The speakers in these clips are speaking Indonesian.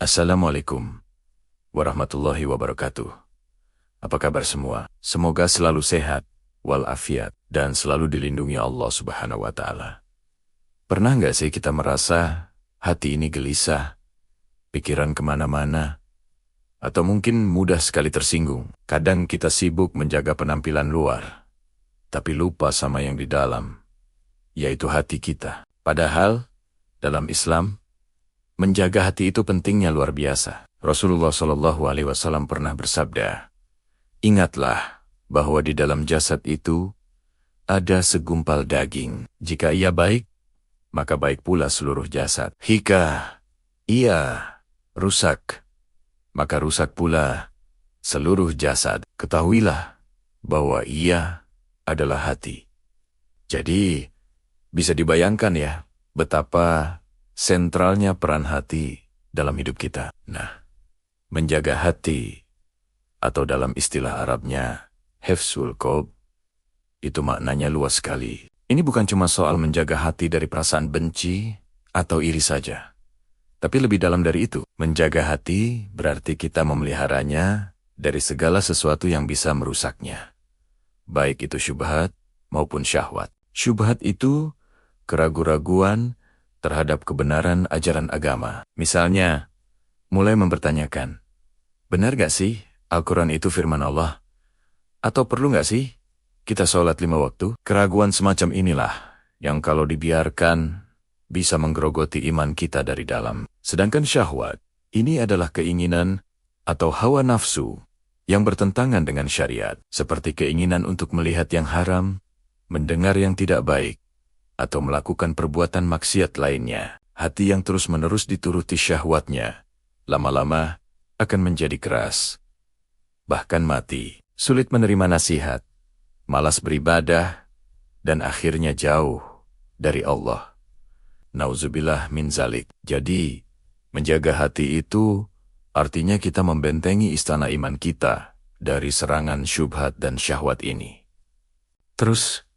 Assalamualaikum warahmatullahi wabarakatuh. Apa kabar semua? Semoga selalu sehat, walafiat, dan selalu dilindungi Allah Subhanahu wa Ta'ala. Pernah nggak sih kita merasa hati ini gelisah, pikiran kemana-mana, atau mungkin mudah sekali tersinggung? Kadang kita sibuk menjaga penampilan luar, tapi lupa sama yang di dalam, yaitu hati kita. Padahal, dalam Islam, menjaga hati itu pentingnya luar biasa. Rasulullah SAW pernah bersabda, "Ingatlah bahwa di dalam jasad itu ada segumpal daging. Jika ia baik, maka baik pula seluruh jasad. Jika ia rusak, maka rusak pula seluruh jasad. Ketahuilah bahwa ia adalah hati." Jadi, bisa dibayangkan ya, betapa sentralnya peran hati dalam hidup kita. Nah, menjaga hati, atau dalam istilah Arabnya, hifzul qalb, itu maknanya luas sekali. Ini bukan cuma soal menjaga hati dari perasaan benci atau iri saja. Tapi lebih dalam dari itu, menjaga hati berarti kita memeliharanya dari segala sesuatu yang bisa merusaknya. Baik itu syubhat maupun syahwat. Syubhat itu keraguan-raguan terhadap kebenaran ajaran agama. Misalnya, mulai mempertanyakan, benar gak sih Al-Quran itu firman Allah? Atau perlu gak sih kita sholat 5 waktu? Keraguan semacam inilah yang kalau dibiarkan bisa menggerogoti iman kita dari dalam. Sedangkan syahwat, ini adalah keinginan atau hawa nafsu yang bertentangan dengan syariat. Seperti keinginan untuk melihat yang haram, mendengar yang tidak baik, atau melakukan perbuatan maksiat lainnya. Hati yang terus-menerus dituruti syahwatnya, lama-lama akan menjadi keras, bahkan mati, sulit menerima nasihat, malas beribadah, dan akhirnya jauh dari Allah. Nauzubillah min zalik. Jadi, menjaga hati itu artinya kita membentengi istana iman kita dari serangan syubhat dan syahwat ini. Terus,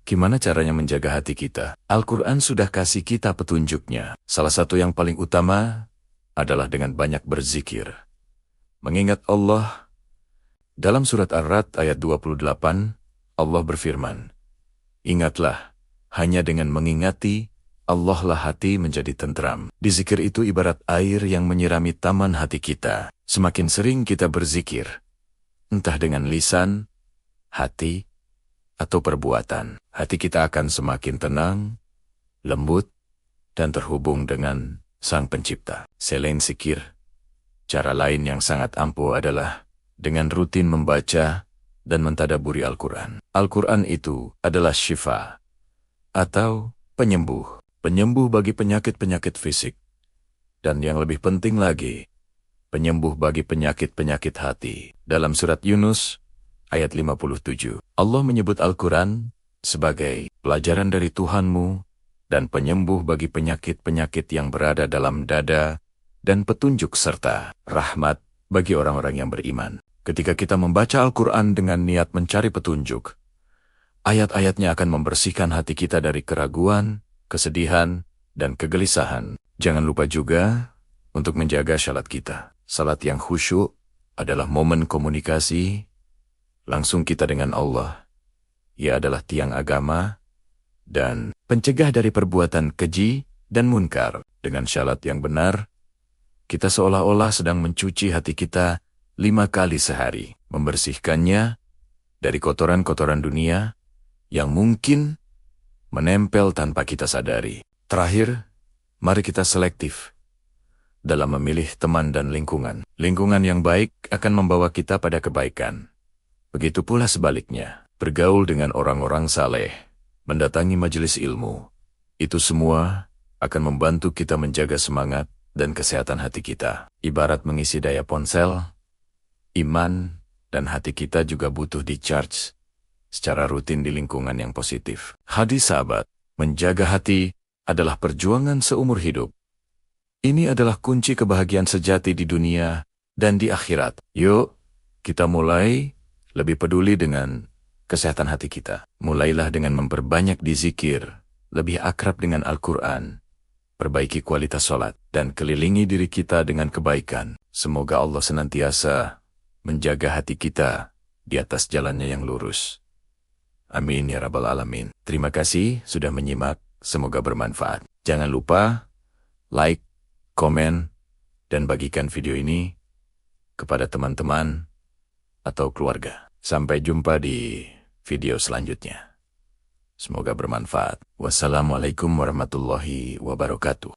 gimana caranya menjaga hati kita? Al-Quran sudah kasih kita petunjuknya. Salah satu yang paling utama adalah dengan banyak berzikir. Mengingat Allah. Dalam surat Ar-Ra'd ayat 28, Allah berfirman, "Ingatlah, hanya dengan mengingati, Allah lah hati menjadi tentram." Di zikir itu ibarat air yang menyirami taman hati kita. Semakin sering kita berzikir, entah dengan lisan, hati, atau perbuatan, hati kita akan semakin tenang, lembut, dan terhubung dengan Sang Pencipta. Selain zikir, cara lain yang sangat ampuh adalah dengan rutin membaca dan mentadaburi Al-Quran. Al-Quran itu adalah syifa, atau penyembuh. Penyembuh bagi penyakit-penyakit fisik. Dan yang lebih penting lagi, penyembuh bagi penyakit-penyakit hati. Dalam surat Yunus, ayat 57, Allah menyebut Al-Quran sebagai pelajaran dari Tuhanmu dan penyembuh bagi penyakit-penyakit yang berada dalam dada dan petunjuk serta rahmat bagi orang-orang yang beriman. Ketika kita membaca Al-Quran dengan niat mencari petunjuk, ayat-ayatnya akan membersihkan hati kita dari keraguan, kesedihan, dan kegelisahan. Jangan lupa juga untuk menjaga salat kita. Salat yang khusyuk adalah momen komunikasi langsung kita dengan Allah. Ia adalah tiang agama dan pencegah dari perbuatan keji dan munkar. Dengan salat yang benar, kita seolah-olah sedang mencuci hati kita 5 kali sehari, membersihkannya dari kotoran-kotoran dunia yang mungkin menempel tanpa kita sadari. Terakhir, mari kita selektif dalam memilih teman dan lingkungan. Lingkungan yang baik akan membawa kita pada kebaikan. Begitu pula sebaliknya, bergaul dengan orang-orang saleh, mendatangi majelis ilmu. Itu semua akan membantu kita menjaga semangat dan kesehatan hati kita. Ibarat mengisi daya ponsel, iman dan hati kita juga butuh di-charge secara rutin di lingkungan yang positif. Hadis sahabat, menjaga hati adalah perjuangan seumur hidup. Ini adalah kunci kebahagiaan sejati di dunia dan di akhirat. Yuk, kita mulai lebih peduli dengan kesehatan hati kita. Mulailah dengan memperbanyak di zikir, lebih akrab dengan Al-Quran, perbaiki kualitas sholat, dan kelilingi diri kita dengan kebaikan. Semoga Allah senantiasa menjaga hati kita di atas jalannya yang lurus. Amin ya rabbal alamin. Terima kasih sudah menyimak, semoga bermanfaat. Jangan lupa like, komen, dan bagikan video ini kepada teman-teman atau keluarga. Sampai jumpa di video selanjutnya. Semoga bermanfaat. Wassalamualaikum warahmatullahi wabarakatuh.